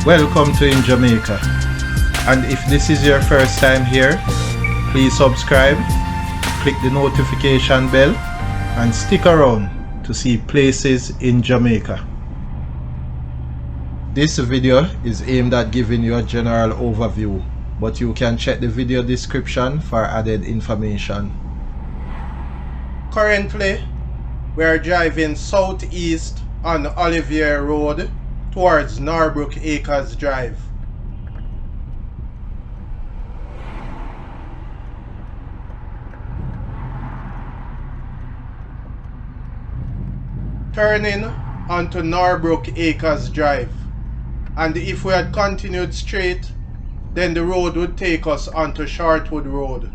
Welcome to In Jamaica. And if this is your first time here, please subscribe, click the notification bell, and stick around to see places in Jamaica. This video is aimed at giving you a general overview, but you can check the video description for added information. Currently, we are driving southeast on Olivier Road towards Norbrook Acres Drive. Turning onto Norbrook Acres Drive, and if we had continued straight, then the road would take us onto Shortwood Road.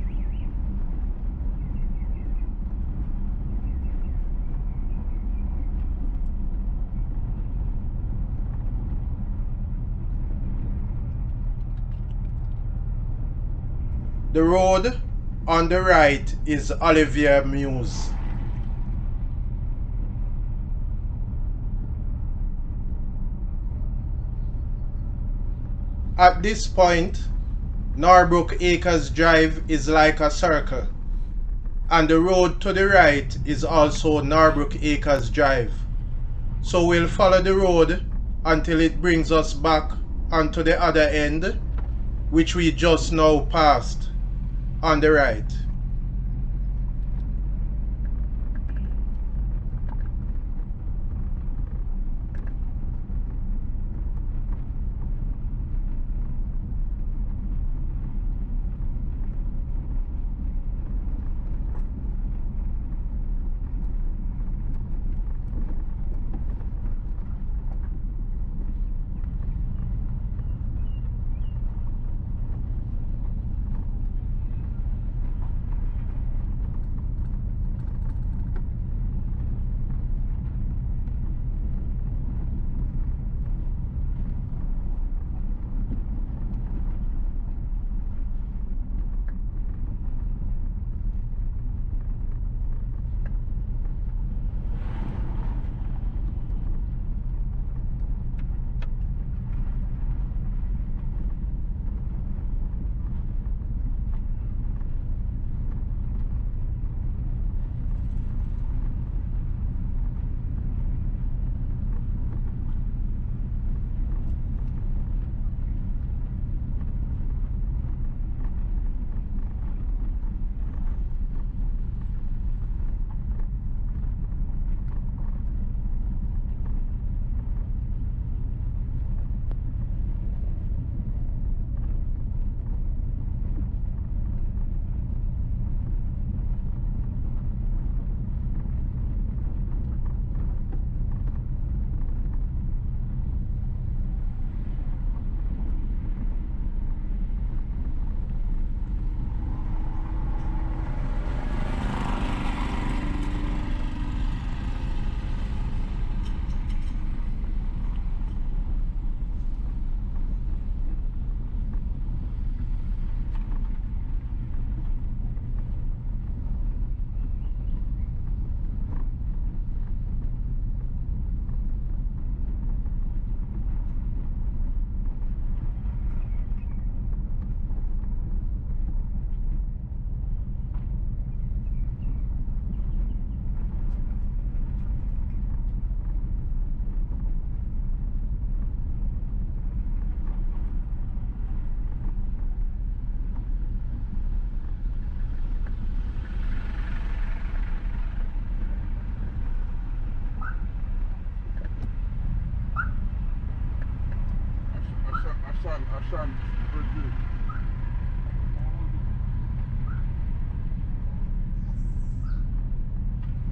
The road on the right is Olivier Mews. At this point, Norbrook Acres Drive is like a circle, and the road to the right is also Norbrook Acres Drive. So we'll follow the road until it brings us back onto the other end, which we just now passed on the right.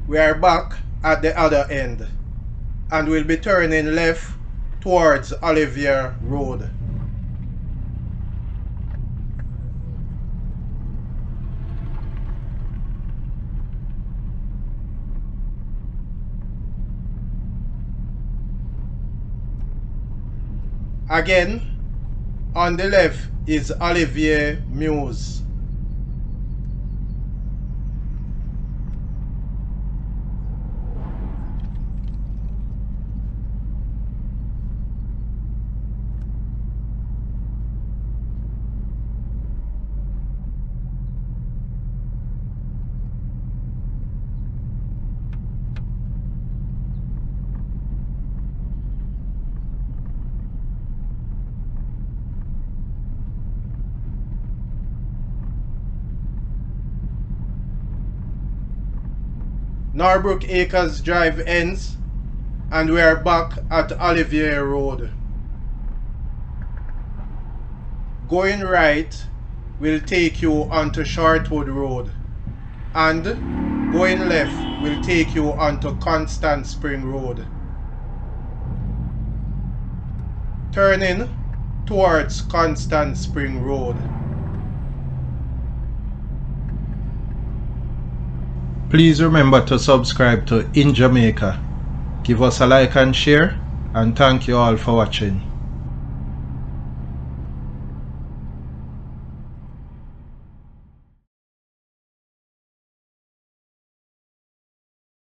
We are back at the other end, and we'll be turning left towards Olivier Road. Again, on the left is Olivier Mews. Norbrook Acres Drive ends and we are back at Olivier Road. Going right will take you onto Shortwood Road and going left will take you onto Constant Spring Road. Turning towards Constant Spring Road. Please remember to subscribe to In Jamaica. Give us a like and share, and thank you all for watching.